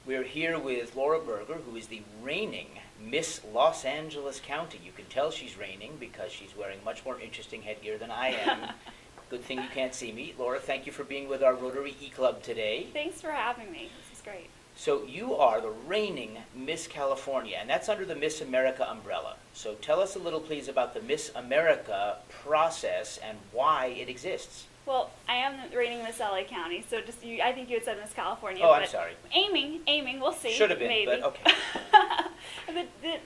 We're here with Laura Berger, who is the reigning Miss Los Angeles County. You can tell she's reigning because she's wearing much more interesting headgear than I am. Good thing you can't see me. Laura, thank you for being with our Rotary E-Club today. Thanks for having me. This is great. So you are the reigning Miss California, and that's under the Miss America umbrella. So tell us a little, please, about the Miss America process and why it exists. Well, I am the reigning Miss LA County, so I think you had said Miss California. Oh, I'm sorry. Aiming, we'll see. Should have been, maybe. But okay.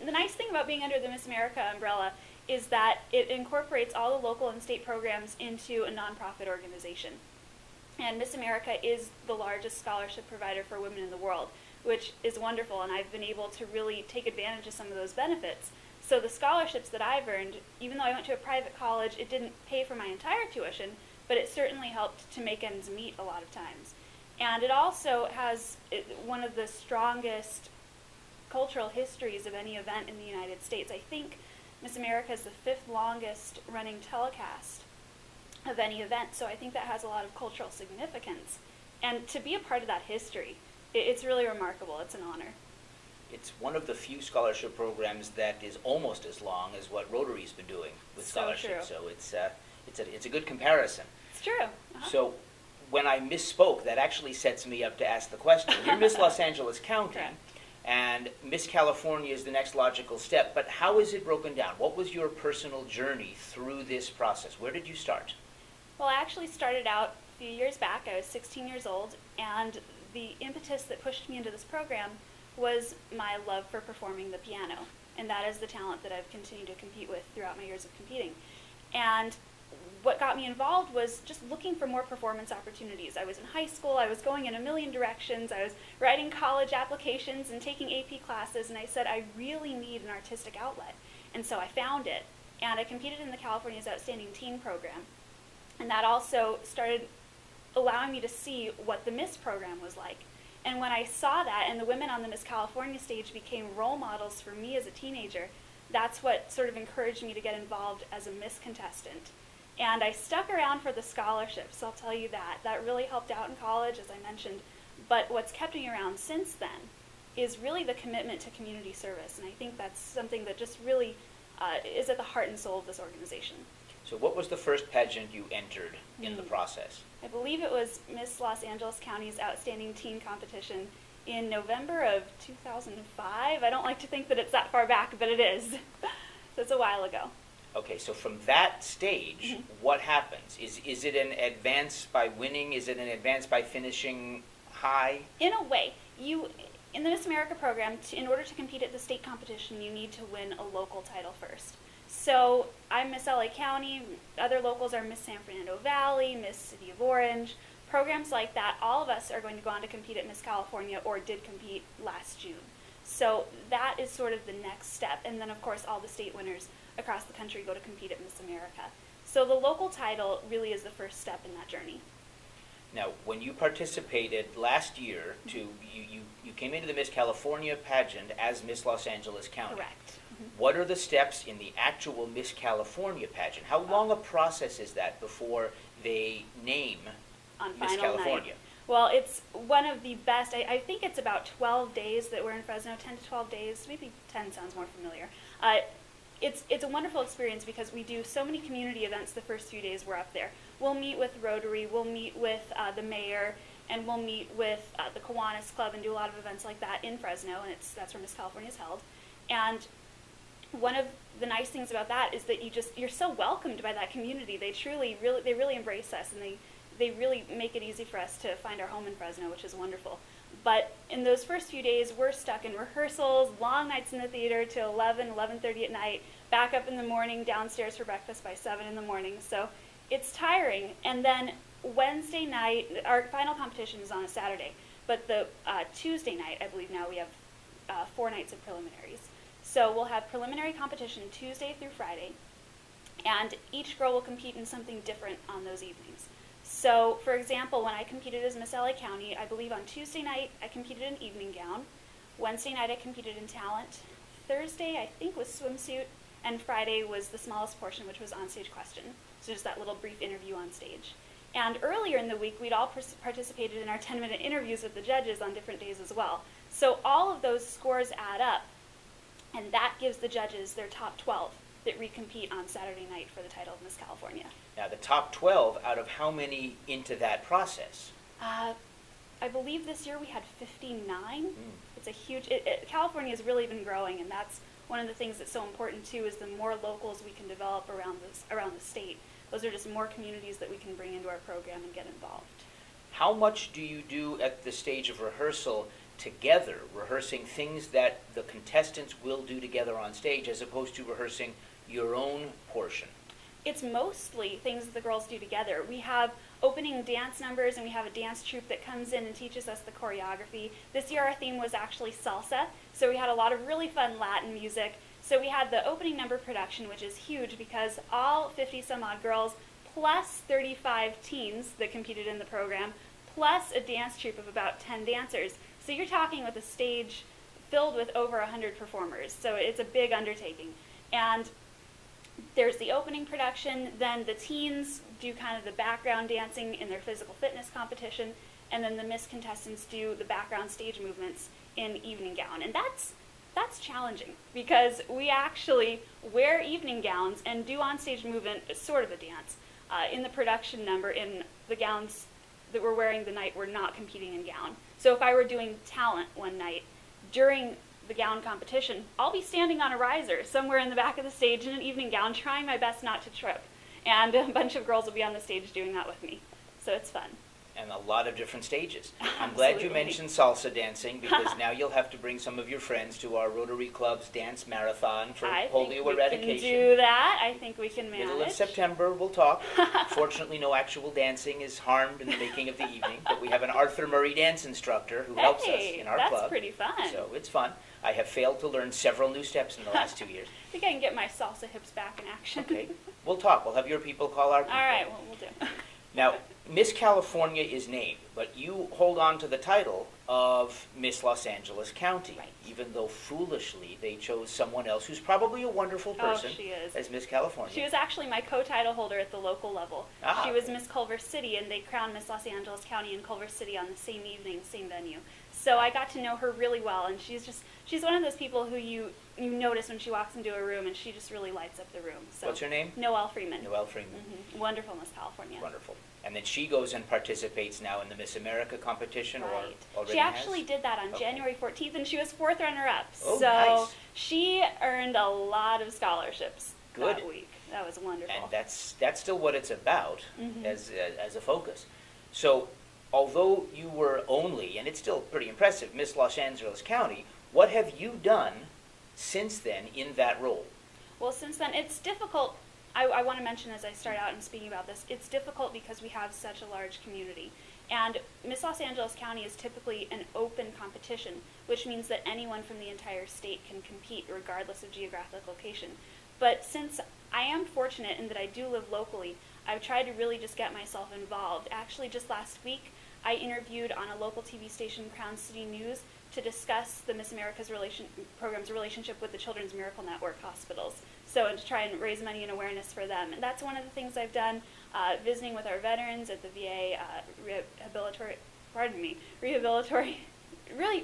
The nice thing about being under the Miss America umbrella is that it incorporates all the local and state programs into a nonprofit organization. And Miss America is the largest scholarship provider for women in the world, which is wonderful, and I've been able to really take advantage of some of those benefits. So the scholarships that I've earned, even though I went to a private college, it didn't pay for my entire tuition, but it certainly helped to make ends meet a lot of times. And it also has one of the strongest cultural histories of any event in the United States. I think Miss America is the 5th longest running telecast of any event, so I think that has a lot of cultural significance. And to be a part of that history, it's really remarkable. It's an honor. It's one of the few scholarship programs that is almost as long as what Rotary's been doing with scholarships. So it's a good comparison. It's true. Uh-huh. So when I misspoke, that actually sets me up to ask the question. You're Miss Los Angeles County, Correct. and Miss California is the next logical step, but how is it broken down? What was your personal journey through this process? Where did you start? Well, I actually started out a few years back. I was 16 years old, and the impetus that pushed me into this program was my love for performing the piano, and that is the talent that I've continued to compete with throughout my years of competing. And what got me involved was just looking for more performance opportunities. I was in high school, I was going in a million directions, I was writing college applications and taking AP classes, and I said, I really need an artistic outlet. And so I found it, and I competed in the California's Outstanding Teen program. And that also started allowing me to see what the Miss program was like. And when I saw that, and the women on the Miss California stage became role models for me as a teenager, that's what sort of encouraged me to get involved as a Miss contestant. And I stuck around for the scholarships, I'll tell you that. That really helped out in college, as I mentioned. But what's kept me around since then is really the commitment to community service. And I think that's something that just really is at the heart and soul of this organization. So what was the first pageant you entered in the process? I believe it was Miss Los Angeles County's Outstanding Teen competition in November of 2005. I don't like to think that it's that far back, but it is. So it's a while ago. Okay, so from that stage, what happens? Is it an advance by winning? Is it an advance by finishing high? In a way. In the Miss America program, in order to compete at the state competition, you need to win a local title first. So I'm Miss LA County, other locals are Miss San Fernando Valley, Miss City of Orange, programs like that. All of us are going to go on to compete at Miss California, or did compete last June. So that is sort of the next step. And then, of course, all the state winners across the country go to compete at Miss America. So the local title really is the first step in that journey. Now, when you participated last year, you came into the Miss California pageant as Miss Los Angeles County. Correct. What are the steps in the actual Miss California pageant? How long a process is that before they name Miss California? Night. Well, it's one of the best. I think it's about 12 days that we're in Fresno, 10 to 12 days. Maybe 10 sounds more familiar. It's a wonderful experience because we do so many community events the first few days we're up there. We'll meet with Rotary, we'll meet with the mayor, and we'll meet with the Kiwanis Club and do a lot of events like that in Fresno, and that's where Miss California is held. And one of the nice things about that is that you're so welcomed by that community. They really embrace us, and they really make it easy for us to find our home in Fresno, which is wonderful. But in those first few days, we're stuck in rehearsals, long nights in the theater till 11:30 at night, back up in the morning, downstairs for breakfast by 7 in the morning. So it's tiring. And then Wednesday night, our final competition is on a Saturday, but the Tuesday night, I believe now we have 4 nights of preliminaries. So we'll have preliminary competition Tuesday through Friday, and each girl will compete in something different on those evenings. So, for example, when I competed as Miss LA County, I believe on Tuesday night I competed in evening gown, Wednesday night I competed in talent, Thursday I think was swimsuit, and Friday was the smallest portion, which was onstage question. So just that little brief interview on stage. And earlier in the week, we'd all participated in our 10-minute interviews with the judges on different days as well. So all of those scores add up, and that gives the judges their top 12 that recompete on Saturday night for the title of Miss California. Now, the top 12 out of how many into that process? I believe this year we had 59. It's a huge, California has really been growing, and that's one of the things that's so important too, is the more locals we can develop around the state. Those are just more communities that we can bring into our program and get involved. How much do you do at the stage of rehearsal together, rehearsing things that the contestants will do together on stage as opposed to rehearsing your own portion? It's mostly things that the girls do together. We have opening dance numbers, and we have a dance troupe that comes in and teaches us the choreography. This year our theme was actually salsa, so we had a lot of really fun Latin music. So we had the opening number production, which is huge because all 50-some-odd girls, plus 35 teens that competed in the program, plus a dance troupe of about 10 dancers. So you're talking with a stage filled with over 100 performers, so it's a big undertaking. And there's the opening production, then the teens do kind of the background dancing in their physical fitness competition, and then the Miss contestants do the background stage movements in evening gown. And that's challenging because we actually wear evening gowns and do on-stage movement, sort of a dance. In the production number, in the gowns that we're wearing the night, we're not competing in gown. So if I were doing talent one night, during the gown competition, I'll be standing on a riser somewhere in the back of the stage in an evening gown, trying my best not to trip. And a bunch of girls will be on the stage doing that with me. So it's fun. And a lot of different stages. I'm glad you mentioned salsa dancing, because now you'll have to bring some of your friends to our Rotary Club's dance marathon for polio eradication. I think we can do that. I think we can manage. Middle of September, we'll talk. Fortunately, no actual dancing is harmed in the making of the evening, but we have an Arthur Murray dance instructor who helps us in our club. That's pretty fun. So it's fun. I have failed to learn several new steps in the last 2 years. I think I can get my salsa hips back in action. Okay. We'll talk. We'll have your people call our people. All right, well, we'll do. Now, Miss California is named, but you hold on to the title of Miss Los Angeles County, right, even though foolishly they chose someone else who's probably a wonderful person as Miss California. She was actually my co-title holder at the local level. She was Miss Culver City, and they crowned Miss Los Angeles County and Culver City on the same evening, same venue. So I got to know her really well, and she's one of those people who you notice when she walks into a room, and she just really lights up the room. So what's her name? Noelle Freeman. Noelle Freeman. Mm-hmm. Wonderful Miss California. Wonderful. And then she goes and participates now in the Miss America competition, right, or already she actually did that on January 14th, and she was 4th runner-up. Oh, so nice. She earned a lot of scholarships Good. that week. That was wonderful. And that's still what it's about as a focus. So, although you were only, and it's still pretty impressive, Miss Los Angeles County, what have you done since then in that role? Well, since then, it's difficult. I want to mention as I start out and speaking about this, it's difficult because we have such a large community. And Miss Los Angeles County is typically an open competition, which means that anyone from the entire state can compete regardless of geographic location. But since I am fortunate in that I do live locally, I've tried to really just get myself involved. Actually, just last week, I interviewed on a local TV station, Crown City News, to discuss the Miss America's program's relationship with the Children's Miracle Network hospitals. So, and to try and raise money and awareness for them. And that's one of the things I've done, visiting with our veterans at the VA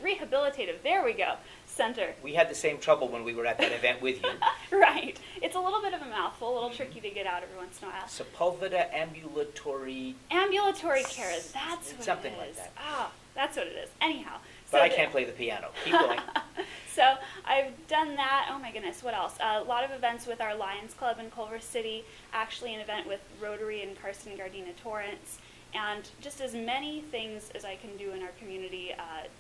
rehabilitative, there we go, center. We had the same trouble when we were at that event with you. Right. It's a little bit of a mouthful, a little tricky to get out every once in a while. Sepulveda ambulatory... Ambulatory care, that's what something it is. like that. Ah, that's what it is. Anyhow. But I can't play the piano. Keep going. So I've done that. Oh my goodness, what else? A lot of events with our Lions Club in Culver City, actually an event with Rotary and Carson Gardena Torrance, and just as many things as I can do in our community,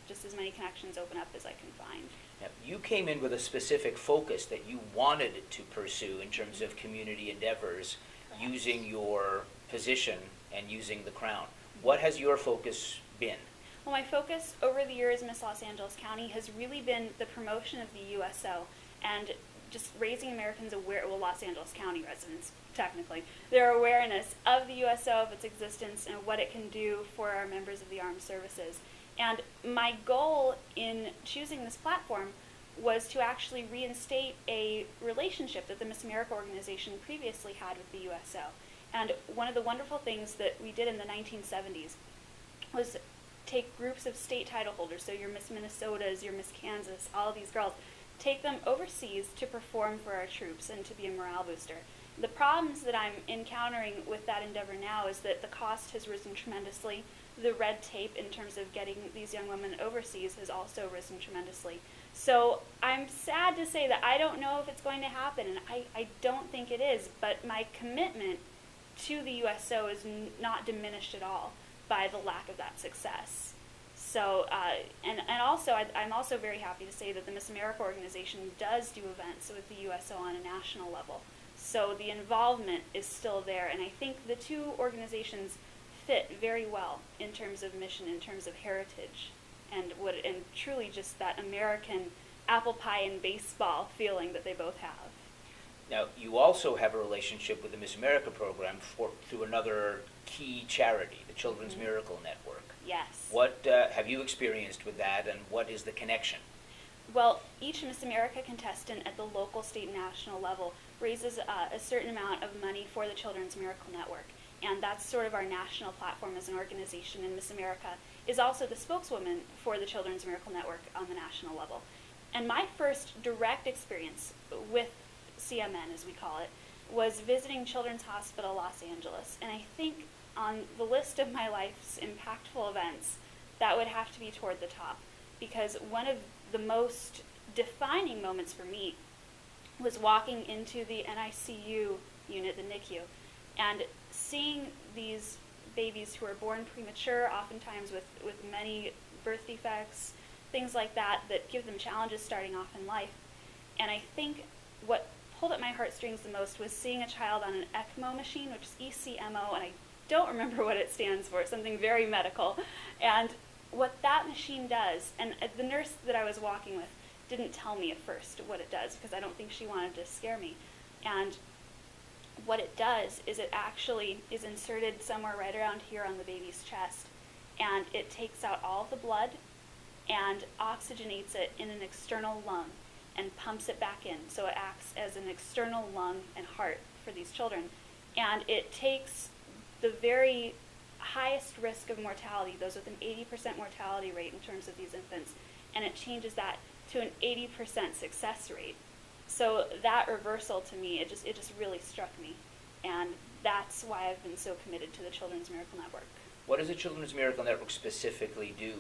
just as many connections open up as I can find. Now, you came in with a specific focus that you wanted to pursue in terms of community endeavors, using your position and using the crown. What has your focus been? Well, my focus over the years in Miss Los Angeles County has really been the promotion of the USO and just raising Americans aware, well, Los Angeles County residents, technically, their awareness of the USO, of its existence, and what it can do for our members of the armed services. And my goal in choosing this platform was to actually reinstate a relationship that the Miss America organization previously had with the USO. And one of the wonderful things that we did in the 1970s was take groups of state title holders, so your Miss Minnesotas, your Miss Kansas, all of these girls, take them overseas to perform for our troops and to be a morale booster. The problems that I'm encountering with that endeavor now is that the cost has risen tremendously. The red tape in terms of getting these young women overseas has also risen tremendously. So I'm sad to say that I don't know if it's going to happen, and I don't think it is, but my commitment to the USO is not diminished at all by the lack of that success. So, and also, I'm also very happy to say that the Miss America organization does do events with the USO on a national level. So the involvement is still there, and I think the two organizations fit very well in terms of mission, in terms of heritage, and truly just that American apple pie and baseball feeling that they both have. Now, you also have a relationship with the Miss America program through another key charity, the Children's Miracle Network. Yes. What have you experienced with that, and what is the connection? Well, each Miss America contestant at the local, state, and national level raises a certain amount of money for the Children's Miracle Network. And that's sort of our national platform as an organization, and Miss America is also the spokeswoman for the Children's Miracle Network on the national level. And my first direct experience with CMN, as we call it, was visiting Children's Hospital Los Angeles. And I think on the list of my life's impactful events, that would have to be toward the top. Because one of the most defining moments for me was walking into the NICU unit, the NICU, and seeing these babies who are born premature, oftentimes with many birth defects, things like that give them challenges starting off in life. And I think what pulled at my heartstrings the most was seeing a child on an ECMO machine, which is ECMO, and I don't remember what it stands for, something very medical. And what that machine does, and the nurse that I was walking with didn't tell me at first what it does, because I don't think she wanted to scare me. And what it does is it actually is inserted somewhere right around here on the baby's chest, and it takes out all of the blood and oxygenates it in an external lung and pumps it back in. So it acts as an external lung and heart for these children. And it takes the very highest risk of mortality, those with an 80% mortality rate in terms of these infants, and it changes that to an 80% success rate. So that reversal to me, it just really struck me. And that's why I've been so committed to the Children's Miracle Network. What does the Children's Miracle Network specifically do?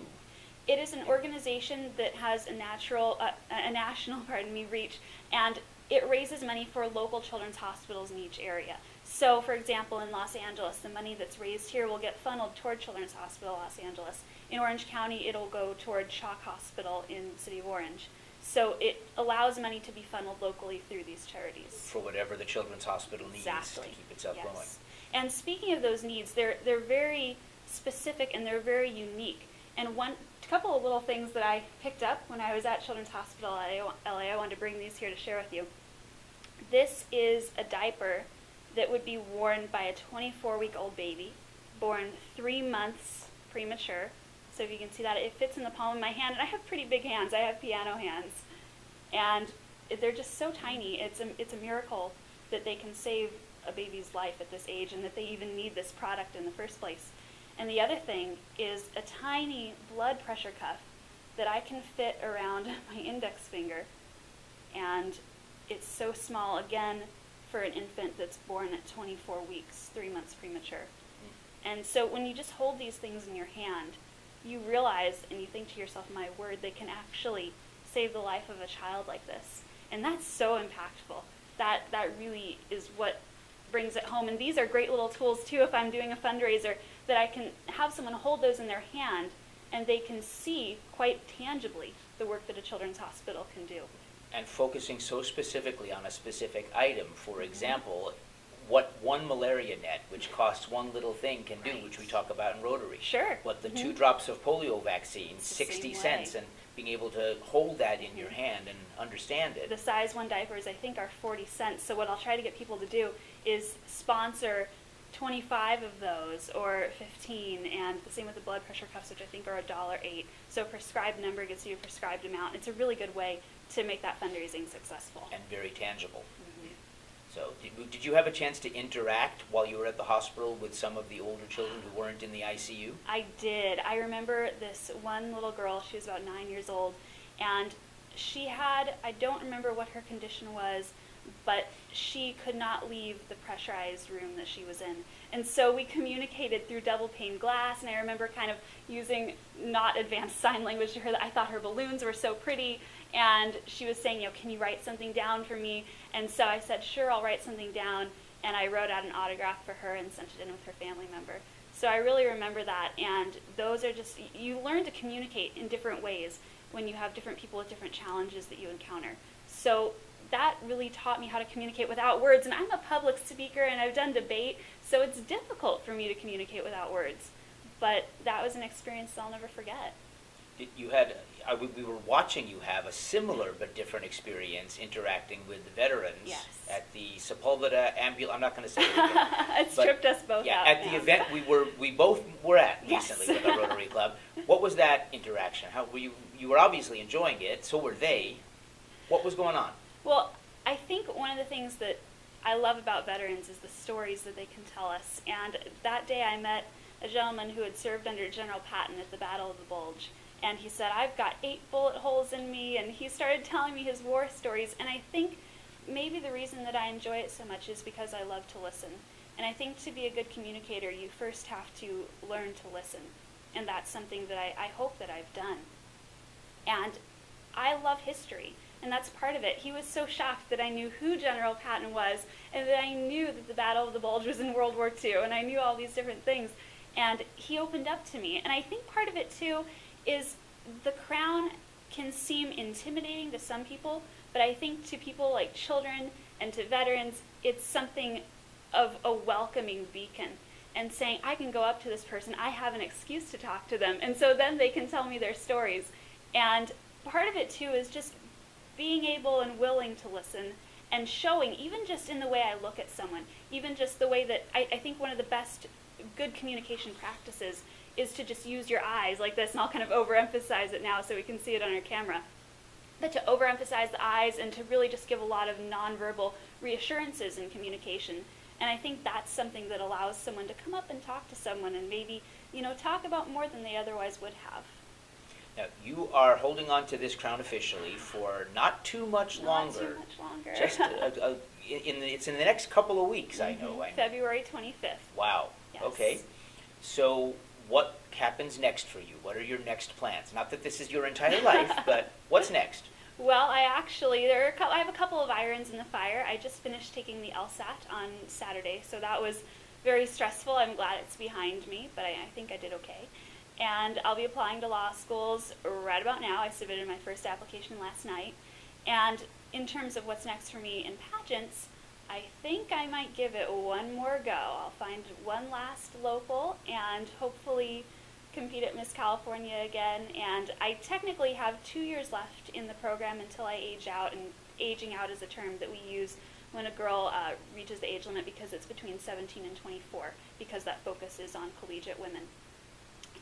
It is an organization that has a national reach, and it raises money for local children's hospitals in each area. So, for example, in Los Angeles, the money that's raised here will get funneled toward Children's Hospital Los Angeles. In Orange County, it'll go toward Shock Hospital in the city of Orange. So it allows money to be funneled locally through these charities. For whatever the Children's Hospital needs to keep itself going. And speaking of those needs, they're very specific and they're very unique. And a couple of little things that I picked up when I was at Children's Hospital LA, I wanted to bring these here to share with you. This is a diaper that would be worn by a 24-week-old baby, born 3 months premature. So if you can see that, it fits in the palm of my hand. And I have pretty big hands. I have piano hands. And they're just so tiny. It's a miracle that they can save a baby's life at this age and that they even need this product in the first place. And the other thing is a tiny blood pressure cuff that I can fit around my index finger. And it's so small, again, for an infant that's born at 24 weeks, 3 months premature. And so when you just hold these things in your hand, you realize and you think to yourself, my word, they can actually save the life of a child like this. And that's so impactful. That really is what brings it home. And these are great little tools, too, if I'm doing a fundraiser, that I can have someone hold those in their hand and they can see quite tangibly the work that a children's hospital can do. And focusing so specifically on a specific item, for example, what one malaria net, which costs one little thing, can do, which we talk about in Rotary. Sure. What the 2 drops of polio vaccine, 60 cents, way. and being able to hold that in your hand and understand it. The size 1 diapers, I think, are 40 cents. So what I'll try to get people to do is sponsor 25 of those or 15, and the same with the blood pressure cuffs, which I think are $1.08. So a prescribed number gets you a prescribed amount. It's a really good way to make that fundraising successful. And very tangible. So did you have a chance to interact while you were at the hospital with some of the older children who weren't in the ICU? I did. I remember this one little girl, she was about 9 years old, and she had, I don't remember what her condition was, but she could not leave the pressurized room that she was in. And so we communicated through double pane glass, and I remember kind of using not advanced sign language to her. I thought her balloons were so pretty, and she was saying, can you write something down for me? And so I said, sure, I'll write something down, and I wrote out an autograph for her and sent it in with her family member. So I really remember that, and those are just, you learn to communicate in different ways when you have different people with different challenges that you encounter. So that really taught me how to communicate without words, and I'm a public speaker and I've done debate, so it's difficult for me to communicate without words. But that was an experience I'll never forget. You had, we were watching you have a similar but different experience interacting with the veterans. Yes. At the Sepulveda ambulance. I'm not going to say it again. It's tripped us both out. At the event we both were at recently Yes. with our Rotary Club. What was that interaction? How were you were obviously enjoying it. So were they. What was going on? Well, I think one of the things that I love about veterans is the stories that they can tell us. And that day I met a gentleman who had served under General Patton at the Battle of the Bulge. And he said, I've got 8 bullet holes in me. And he started telling me his war stories. And I think maybe the reason that I enjoy it so much is because I love to listen. And I think to be a good communicator, you first have to learn to listen. And that's something that I hope that I've done. And I love history. And that's part of it. He was so shocked that I knew who General Patton was, and that I knew that the Battle of the Bulge was in World War II, and I knew all these different things. And he opened up to me. And I think part of it, too, is the crown can seem intimidating to some people, but I think to people like children and to veterans, it's something of a welcoming beacon. And saying, I can go up to this person, I have an excuse to talk to them. And so then they can tell me their stories. And part of it, too, is just being able and willing to listen and showing, even just in the way I look at someone, even just the way that I think one of the best good communication practices is to just use your eyes like this, and I'll kind of overemphasize it now so we can see it on our camera. But to overemphasize the eyes and to really just give a lot of nonverbal reassurances in communication. And I think that's something that allows someone to come up and talk to someone and maybe, talk about more than they otherwise would have. Now, you are holding on to this crown officially for not too much longer. Not too much longer. Just it's in the next couple of weeks, I know. February 25th. Wow. Yes. Okay. So what happens next for you? What are your next plans? Not that this is your entire life, but what's next? Well, I have a couple of irons in the fire. I just finished taking the LSAT on Saturday, so that was very stressful. I'm glad it's behind me, but I think I did okay. And I'll be applying to law schools right about now. I submitted my first application last night. And in terms of what's next for me in pageants, I think I might give it one more go. I'll find one last local and hopefully compete at Miss California again. And I technically have 2 years left in the program until I age out, and aging out is a term that we use when a girl reaches the age limit because it's between 17 and 24, because that focuses on collegiate women.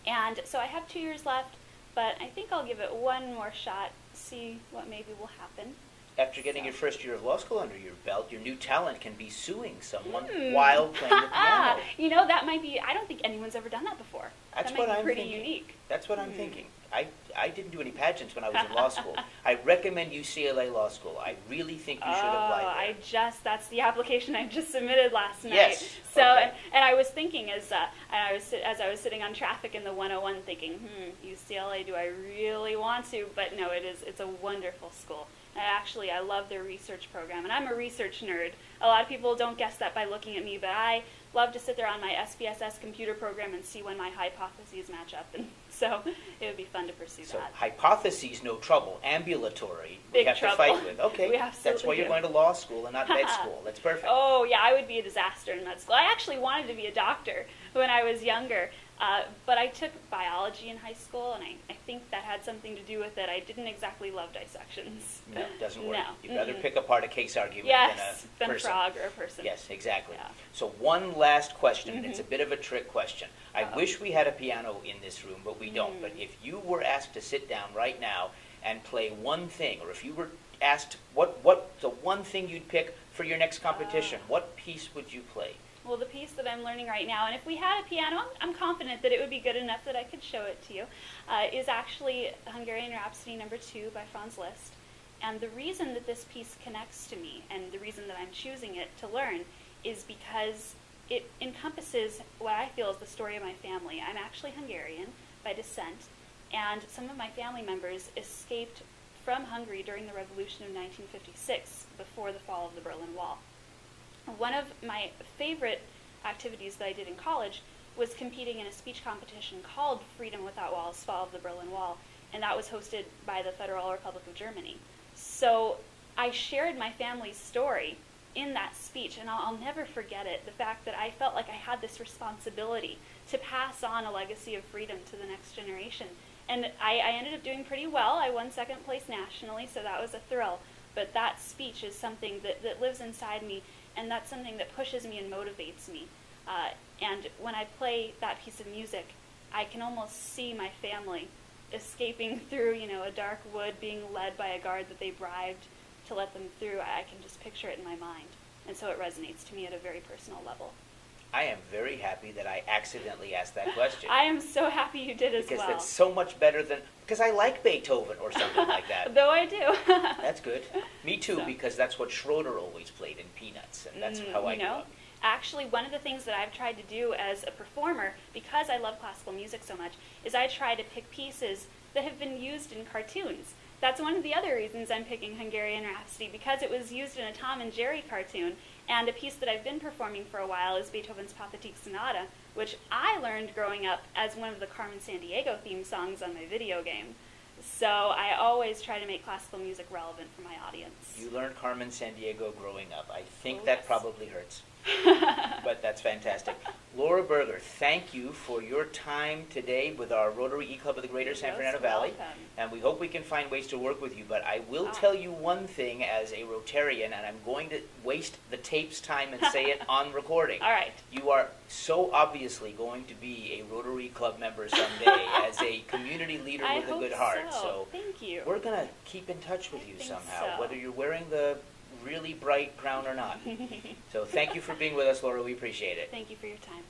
And so I have 2 years left, but I think I'll give it one more shot, see what maybe will happen. After getting your first year of law school under your belt, your new talent can be suing someone while playing the piano. That might be, I don't think anyone's ever done that before. That's that what might be I'm pretty thinking. unique. That's what I'm thinking. I didn't do any pageants when I was in law school. I recommend UCLA Law School. I really think you should apply there. That's the application I just submitted last night. Yes. So, okay. and I was thinking as I was sitting on traffic in the 101 thinking, UCLA, do I really want to? But no, it's a wonderful school. I love their research program, and I'm a research nerd. A lot of people don't guess that by looking at me, but I love to sit there on my SPSS computer program and see when my hypotheses match up, and so it would be fun to pursue So that. hypotheses, no trouble. Ambulatory, we Big have trouble. to fight with. Okay, We absolutely that's why you're do. going to law school and not med school. That's perfect. Oh, yeah, I would be a disaster in med school. I actually wanted to be a doctor when I was younger, but I took biology in high school, and I think that had something to do with it. I didn't exactly love dissections. No, it doesn't work. No. You'd rather pick apart a case argument than Yes, a person. frog or a person. Yes, exactly. Yeah. So one last question, and it's a bit of a trick question. I Uh-oh. wish we had a piano in this room, but we don't. But if you were asked to sit down right now and play one thing, or if you were asked what the one thing you'd pick for your next competition, what piece would you play? Well, the piece that I'm learning right now, and if we had a piano, I'm confident that it would be good enough that I could show it to you, is actually Hungarian Rhapsody No. 2 by Franz Liszt. And the reason that this piece connects to me, and the reason that I'm choosing it to learn, is because it encompasses what I feel is the story of my family. I'm actually Hungarian by descent, and some of my family members escaped from Hungary during the Revolution of 1956, before the fall of the Berlin Wall. One of my favorite activities that I did in college was competing in a speech competition called Freedom Without Walls, Fall of the Berlin Wall, and that was hosted by the Federal Republic of Germany. So I shared my family's story in that speech, and I'll never forget it, the fact that I felt like I had this responsibility to pass on a legacy of freedom to the next generation. And I ended up doing pretty well. I won second place nationally, so that was a thrill. But that speech is something that lives inside me, and that's something that pushes me and motivates me. And when I play that piece of music, I can almost see my family escaping through, a dark wood, being led by a guard that they bribed to let them through. I can just picture it in my mind. And so it resonates to me at a very personal level. I am very happy that I accidentally asked that question. I am so happy you did as well. Because that's so much better than, because I like Beethoven or something like that. Though I do. That's good. Me too, because that's what Schroeder always played in Peanuts, and that's how I grew up. Actually, one of the things that I've tried to do as a performer, because I love classical music so much, is I try to pick pieces that have been used in cartoons. That's one of the other reasons I'm picking Hungarian Rhapsody, because it was used in a Tom and Jerry cartoon, and a piece that I've been performing for a while is Beethoven's Pathetique Sonata, which I learned growing up as one of the Carmen Sandiego theme songs on my video game. So I always try to make classical music relevant for my audience. You learned Carmen Sandiego growing up. I think Oh, that yes. probably hurts. But that's fantastic. Laura Berger, thank you for your time today with our Rotary E-Club of the Greater San Fernando Valley. Welcome. And we hope we can find ways to work with you. But I will Ah. tell you one thing as a Rotarian, and I'm going to waste the tape's time and say it on recording. All right. You are so obviously going to be a Rotary Club member someday as a community leader I with a hope good heart. so. Thank you. We're going to keep in touch with you think somehow, so. whether you're wearing the really bright crown or not. So thank you for being with us, Laura. We appreciate it. Thank you for your time.